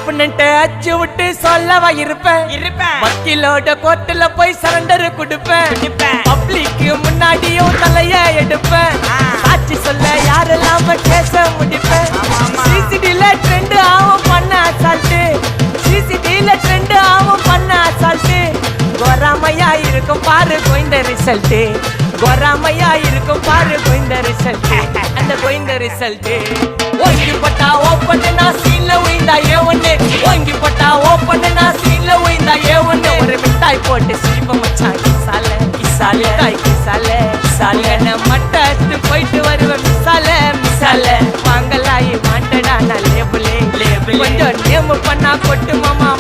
ஒப்புனன்ட்டு அச்சு விட்டு சொல்லவா இருப்பேன் வக்கீலோட கோர்ட்டுல போய் சரண்டர் கொடுப்பேன் பப்ளிக்கு முன்னாடியும் தலைய எடுப்பேன் சாட்சி சொல்ல யாரெல்லாம் கேச முடிப்பேன் சிசிடில ட்ரெண்ட் ஆகும் பண்ண அசால்ட்டு சிசிடில ட்ரெண்ட் ஆகும் பண்ண அசால்ட்டு கோராமையா இருக்கும் பாரு கோய்ந்த ரிசல்ட் கோராமையா இருக்கும் பாரு கோய்ந்த ரிசல்ட் அந்த கோய்ந்த ரிசல்ட் ஓங்கி பட்டா ஓப்பன் நான் சீன்ல உயிந்தா ஒண்ணு ஓங்கி பட்டா ஓப்பன் நான் சீன்ல உயிந்தா ஒண்ணு ஒரு மிட்டாய் போட்டு சிரிப்ப மச்சான் கிசால கிசால தாய் கிசால கிசால நான் மட்டத்து போயிட்டு வருவேன் மிசால மிசால வாங்கலாயி மாட்டடா நான் லேபிளே லேபிள் கொஞ்சம் நேம் பண்ணா கொட்டு மாமா